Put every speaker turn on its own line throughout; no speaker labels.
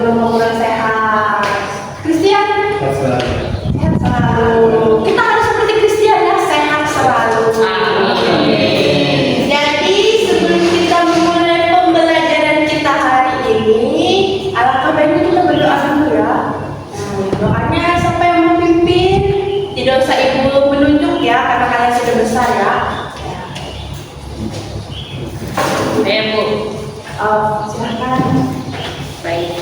sebelum memulai sehat. Christian? Sehat selalu. Kita harus seperti Christian ya, sehat selalu. Jadi sebelum kita memulai pembelajaran kita hari ini, alangkah baiknya kita berdoa dulu ya. Doanya siapa yang memimpin? Tidak usah ibu menunjuk ya, karena kalian sudah besar ya.
Bu.
Silakan.
Baik.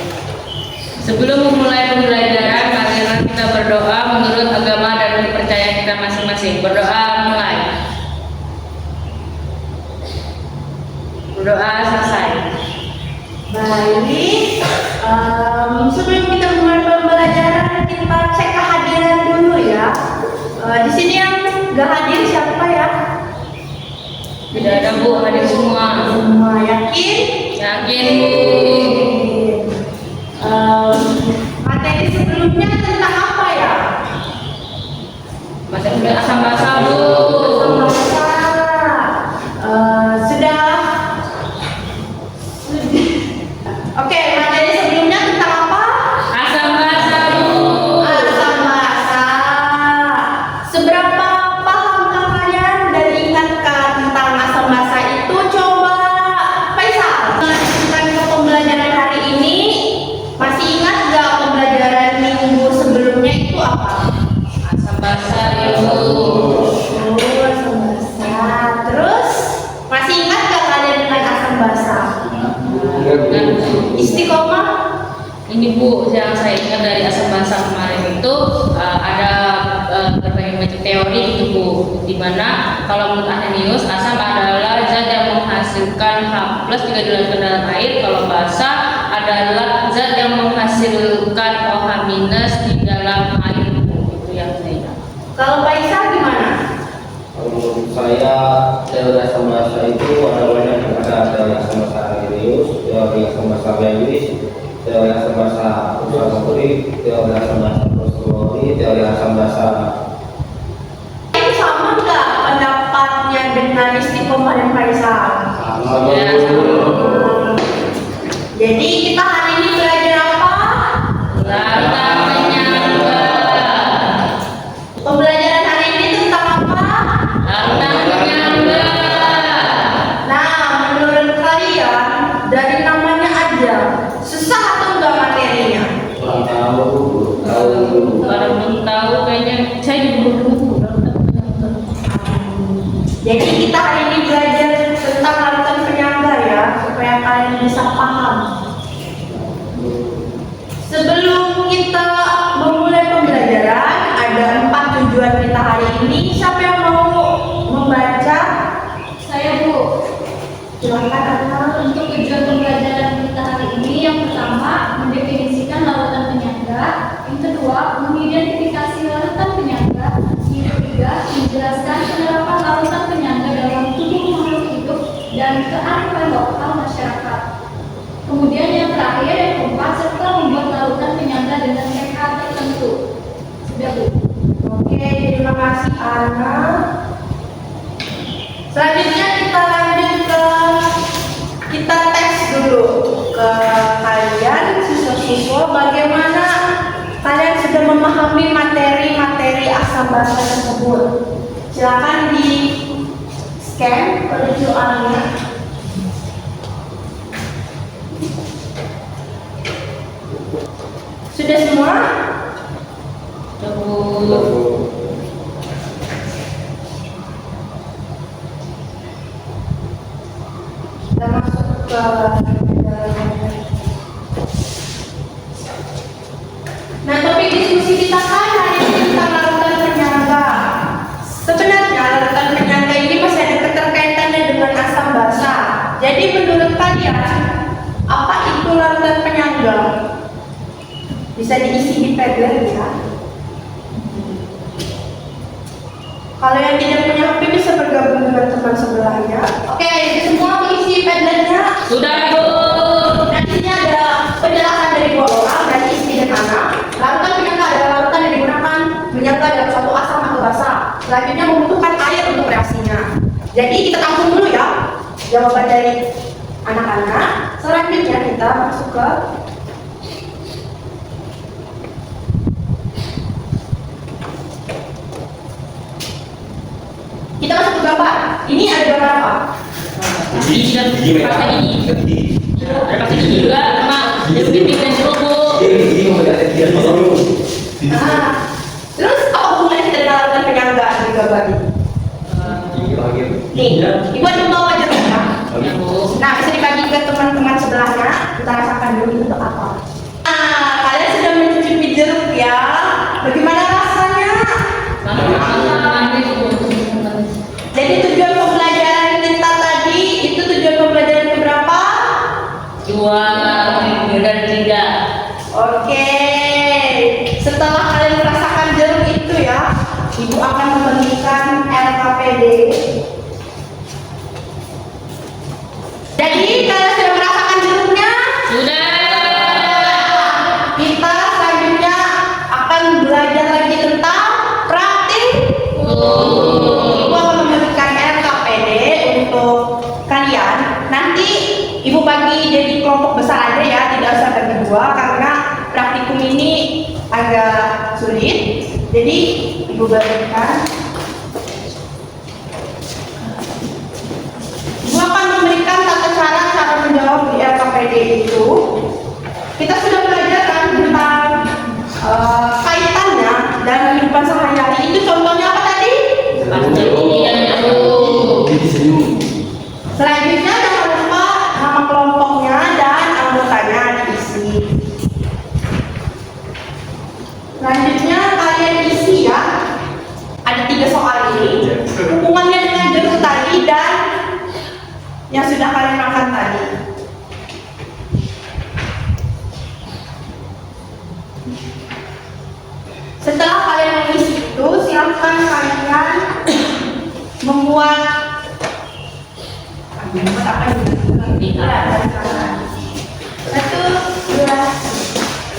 Sebelum memulai pembelajaran, marilah kita berdoa menurut agama dan kepercayaan kita masing-masing. Berdoa mulai. Berdoa selesai.
Baik. Sebelum kita mulai pembelajaran, kita cek kehadiran dulu ya. Di sini yang gak hadir siapa ya?
Tidak ada Bu, hadir semua.
Semua yakin?
Yakin Bu.
Materi sebelumnya tentang apa ya?
Materi asam basa Bu.
Sudah. Oke, materi sebelumnya tentang apa?
Asam basa Bu.
Asam basa. Seberapa pahamkah kalian dan ingatkah tentang asam basa itu? Coba Faisal, lanjutkan ke pembelajaran hari ini. Masih ingat gak pembelajaran minggu sebelumnya itu apa?
Asam basa Bu.
Asam basa. Terus masih ingat gak kalian dengan asam basa? Istiqomah.
Ini Bu, yang saya ingat dari asam basa kemarin itu ada berbagai macam teori gitu Bu, di mana kalau menurut Arrhenius asam adalah zat yang menghasilkan H+ jika dilarutkan dalam air, kalau basa adalah zat yang menghasilkan OH- di dalam air Bu. Itu yang saya ingat.
Kalau Faisal gimana?
Menurut saya teori asam basa itu ada banyak, ada teori asam basa Arrhenius, teori asam basa Lewis, teori asam basa Usamauri, teori asam basa Prostomori, teori asam basa.
Ini sama nggak pendapatnya dengan Istiqomah dan Faisal?
Ya,
Jadi kita hari ini belajar apa?
Lautan penyangga.
Pembelajaran hari ini tentang apa?
Lautan penyangga.
Nah, menurut kalian dari namanya aja susah atau enggak materinya?
Kurang tahu.
Kalau belum tahu kayaknya saya juga belum tahu.
Jadi kita hari ini belajar tentang larutan penyangga ya, supaya kalian bisa paham. Sebelum kita memulai pembelajaran, ada 4 tujuan kita hari ini. Siapa yang mau membaca?
Saya Bu.
Silakan Ana.
Untuk tujuan pembelajaran kita hari ini, yang pertama mendefinisikan lautan penyangga, yang kedua mengidentifikasi lautan penyangga, yang ketiga menjelaskan penerapan lautan penyangga dalam tubuh makhluk hidup dan kearifan lokal masyarakat. Kemudian yang terakhir, yang keempat, serta membuat lautan penyangga dengan pH tertentu. Sudah Bu.
Oke, terima kasih Ana. Selanjutnya kita lanjut ke kita tes dulu ke kalian siswa-siswa bagaimana kalian sudah memahami materi-materi asam basa tersebut. Silakan di scan pada QR-nya. Sudah semua? Kita masuk ke nah, topik diskusi kita kan hari ini tentang larutan penyangga. Sebenarnya larutan penyangga ini masih ada keterkaitannya dengan asam basa. Jadi menurut kalian apa itu larutan penyangga? Bisa diisi di Padlet ya. Kalau yang tidak punya HP bisa bergabung dengan teman sebelahnya. Oke, semua mengisi Padletnya.
Sudah Bu.
Dan di sini ada penjelasan dari dua orang, dari istri dan anak. Larutan penyangga adalah larutan yang digunakan menyangga dalam suatu asam atau basa. Selanjutnya membutuhkan air untuk reaksinya. Jadi kita tampung dulu ya jawaban dari anak-anak. Selanjutnya kita masuk ke
dan
Gigi merah.
pasta gigi.
Sikat gigi.
Ada pasta gigi juga sama jeruk nipis dan jeruk bu.
Gigi mau ada gigi apa dulu?
Terus apa hubungannya kita dengan larutan penyangga juga Bagi?
Gigi lagi.
Nih, ibu ada bawa jeruknya.
Ya bu.
Nah, bisa dibagi ke teman-teman sebelahnya. Kita rasakan dulu itu untuk apa. Nah, kalian sudah mencicipi jeruk ya. Bagaimana rasanya?
Manis bu.
Jadi tujuan pembelajaran kita tadi itu tujuan pembelajaran keberapa?
2 dan 3.
Oke. Setelah kalian merasakan jeruk itu ya, ibu akan memberikan LKPD. Jadi kalian sudah merasakan jeruknya?
Sudah.
Kita selanjutnya akan belajar lagi tentang praktik. Ibu akan memberikan LKPD untuk kalian. Nanti ibu bagi jadi kelompok besar aja ya, tidak usah bagi dua karena praktikum ini agak sulit. Jadi ibu berikan. Ibu akan memberikan tata cara menjawab di LKPD itu. Kita sudah belajar kan tentang kaitannya dan kehidupan sehari-hari. Itu contohnya apa tadi?
Pasta gigi dan jeruk.
Gigi senyum.
Selanjutnya jangan lupa nama kelompoknya dan anggotanya diisi. Selanjutnya kalian isi ya. Ada 3 soal ini. Hubungannya dengan jeruk tadi dan yang sudah kalian makan tadi. Setelah kalian mengisi itu, silakan kalian membuat apa ini? Satu, dua.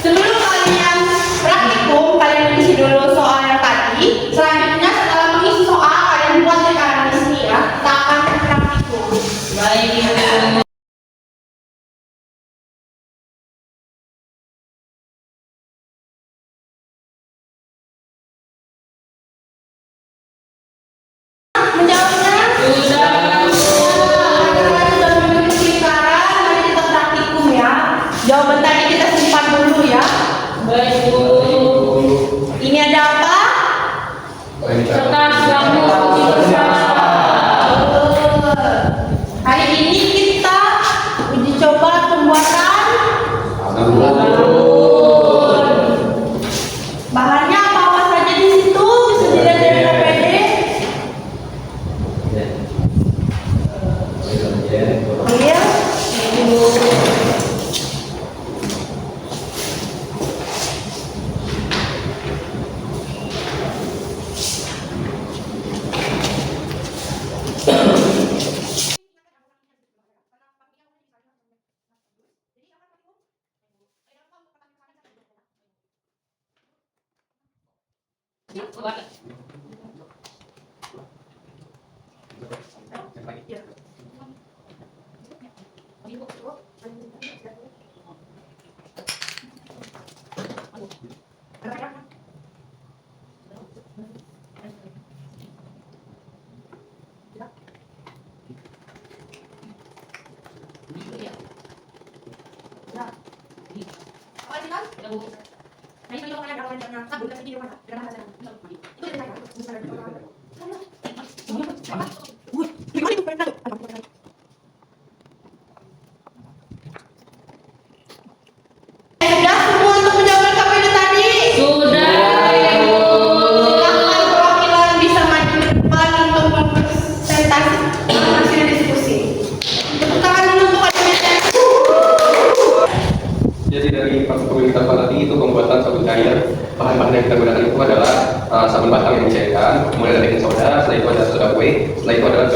Sebelum kalian praktikum, kalian isi dulu soal yang tadi. Selanjutnya setelah mengisi soal, kalian buat sekarang di sini ya. Kita akan praktikum.
Baik ibu.
Menjawabnya?
Sudah.
Karena sudah memiliki lingkaran, mari kita praktikum ya. Jawaban tadi kita simpan dulu ya.
Baik bu.
Ini ada apa?
Kertas kamu bisa.
Hari ini kita uji coba pembuatan bahannya apa saja di situ bisa dilihat dari KPD. Iya. Sudah semua untuk menjawab KPD tadi?
Sudah.
Silakan perwakilan bisa maju ke depan untuk mempresentasi hasil diskusi. Tepuk tangan dulu untuk adminnya.
Jadi dari praktikum yang kita lakukan tadi itu pembuatan sabun cair. Bahan-bahan yang kita gunakan itu adalah sabun batang yang dicairkan, kemudian ada baking soda, setelah itu ada soda kue, setelah itu adalah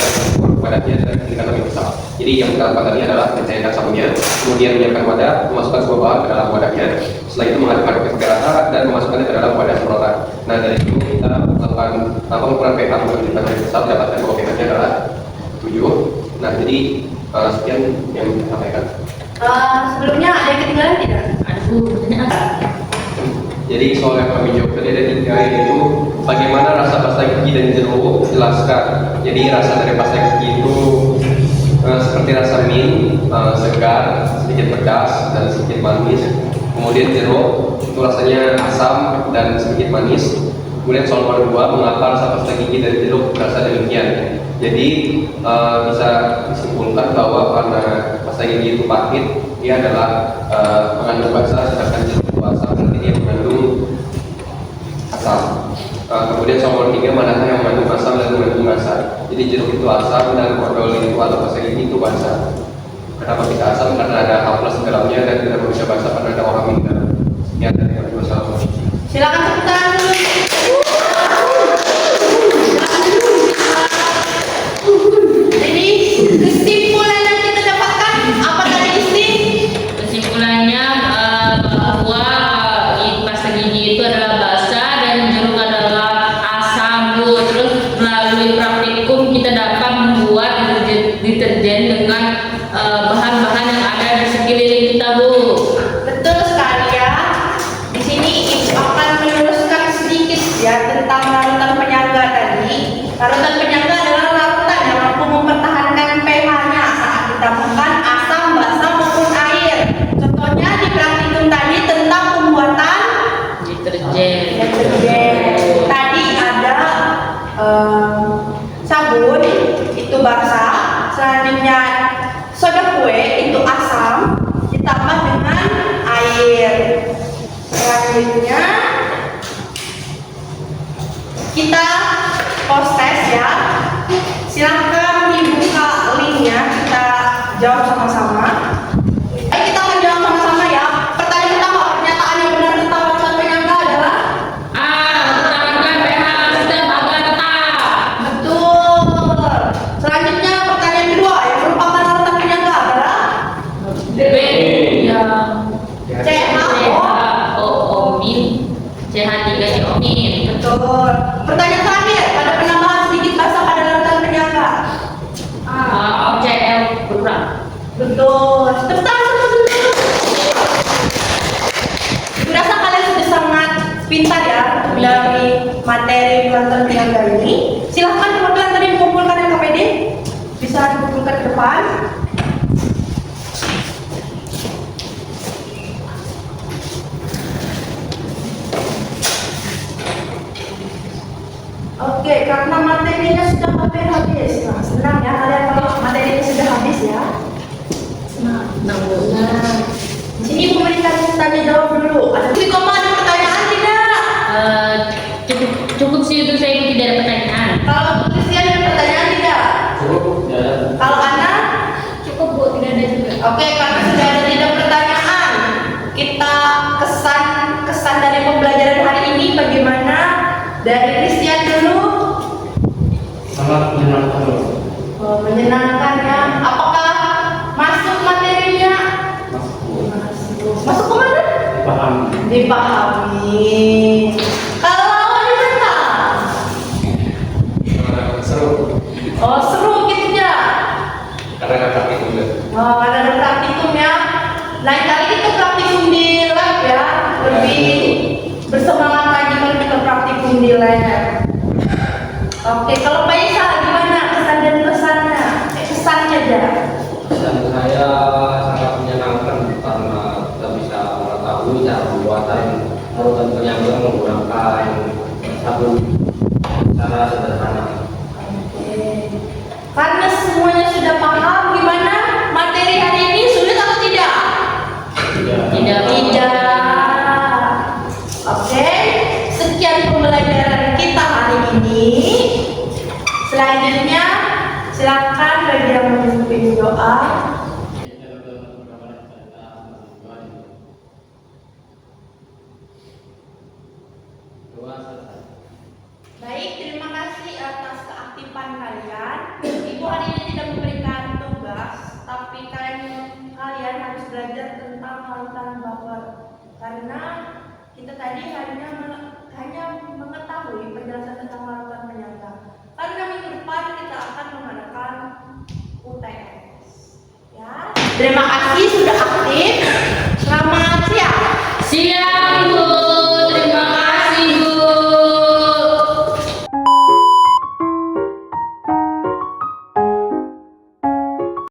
wadahnya dan indikator yang besar. Jadi yang kita lakukan tadi adalah mencairkan sabunnya, kemudian menyiapkan wadah, memasukkan sebuah bahan ke dalam wadahnya, setelah itu mengaduk-aduk sampai rata dan memasukkannya ke dalam wadah semprotan. Nah dari itu kita melakukan pengukuran pH untuk indikator yang besar, dapatkan bahwa pH-nya adalah 7. Nah jadi sekian yang kita sampaikan.
Sebelumnya ada yang ketinggalan tidak?
Aduh, pertanyaan.
Jadi soal yang kami jawab tadi ada 3, yaitu bagaimana rasa pasta gigi dan jeruk, jelaskan. Jadi rasa dari pasta gigi itu seperti rasa mint, segar, sedikit pedas dan sedikit manis. Kemudian jeruk itu rasanya asam dan sedikit manis. Kemudian soal nomor 2, mengapa rasa pasta gigi dari jeruk berasa demikian? Jadi bisa disimpulkan bahwa karena pasta gigi itu pahit, dia adalah mengandung basa, sedangkan jeruk itu asam, berarti dia mengandung asam. Kemudian soal nomor 3, manakah yang mengandung asam dan mengandung basa? Jadi jeruk itu asam dan odol itu atau pasta gigi itu basa. Kenapa kita asam? Karena ada H+ di dalamnya dan tidak bisa basa karena ada orang di dalam. Sekian dari kami, wassalamualaikum.
Silakan tepuk tangan dulu. Jadi kesimpulan yang kita dapatkan apa tadi Isti?
Kesimpulannya bahwa pasta gigi itu adalah basa dan jeruk adalah asam, Bu. Terus melalui praktikum kita dapat membuat deterjen dengan bahan-bahan yang ada di sekeliling kita, Bu.
Betul sekali ya. Di sini Ibu akan meluruskan sedikit ya tentang larutan penyangga tadi. Larutan penyangga adalah larutan yang mampu mempertahankan pH-nya saat ditambahkan asam, basa maupun air. Contohnya di praktikum tadi tentang pembuatan deterjen. Tadi ada sabun itu basa, selanjutnya soda kue itu asam ditambah dengan air. Selanjutnya kita proses ya. Silahkan dibuka linknya, kita jawab sama-sama. Ayo kita akan jawab sama-sama ya. Pertanyaan pertama, pernyataan yang benar tentang larutan penyangga adalah
Mempertahankan pH sistem agar tetap.
betul. Selanjutnya pertanyaan kedua yang merupakan larutan penyangga adalah
B yang
CHO.
CH3-iomin.
Betul. Pertanyaan terakhir, pada penambahan sedikit basa pada larutan penyangga.
OCl berkurang.
Betul. Tepuk tangan dulu. Kurasa kalian sudah sangat pintar ya dari materi larutan penyangga ini. Silahkan perwakilan tadi mengumpulkan yang KPD. Bisa dikumpulkan ke depan. Oke, karena materinya sudah hampir habis. Nah, senang ya kalian kalau materinya sudah habis ya. Senang. Nah, di sini memberikan tanya jawab dulu. Ada pertanyaan tidak?
Cukup sih itu, saya tidak ada pertanyaan.
Kalau untuk Christian ada pertanyaan tidak?
Cukup ya.
Kalau Ana?
Cukup, Bu, tidak ada juga.
Oke, karena sudah ada tidak pertanyaan, kita kesan dari pembelajaran hari ini bagaimana? Dari Christian dulu.
Sangat menyenangkan.
Oh, menyenangkan ya. Apakah masuk materinya? Masuk kemana?
Paham.
Dipahami. Kalau wanita?
Seru.
Oh, seru gitu ya.
Karena ada praktikum juga.
Oh, karena ada praktikum ya. Lain kali kita praktikum di lab ya. Lebih bersemangat lagi kalau kita praktikum di lab. Oke, kalau Pak Isa gimana kesan dan kesannya? Kesannya aja.
Dan saya sangat menyenangkan karena kita bisa mengetahui cara pembuatan larutan penyangga menggunakan sabun secara sederhana.
Oke. Karena semuanya sudah paham gimana materi hari ini, sulit atau tidak? Tidak. Oke. Sekian pembelajaran kita hari ini. Selanjutnya silakan bagi yang memimpin doa. Baik, terima kasih atas keaktifan kalian. Ibu hari ini tidak memberikan tugas, tapi kalian harus belajar tentang larutan buffer. Karena kita tadi hanya mengetahui penjelasan tentang larutan penyangga. Karena minggu depan kita akan mengadakan UTS. Ya, terima kasih sudah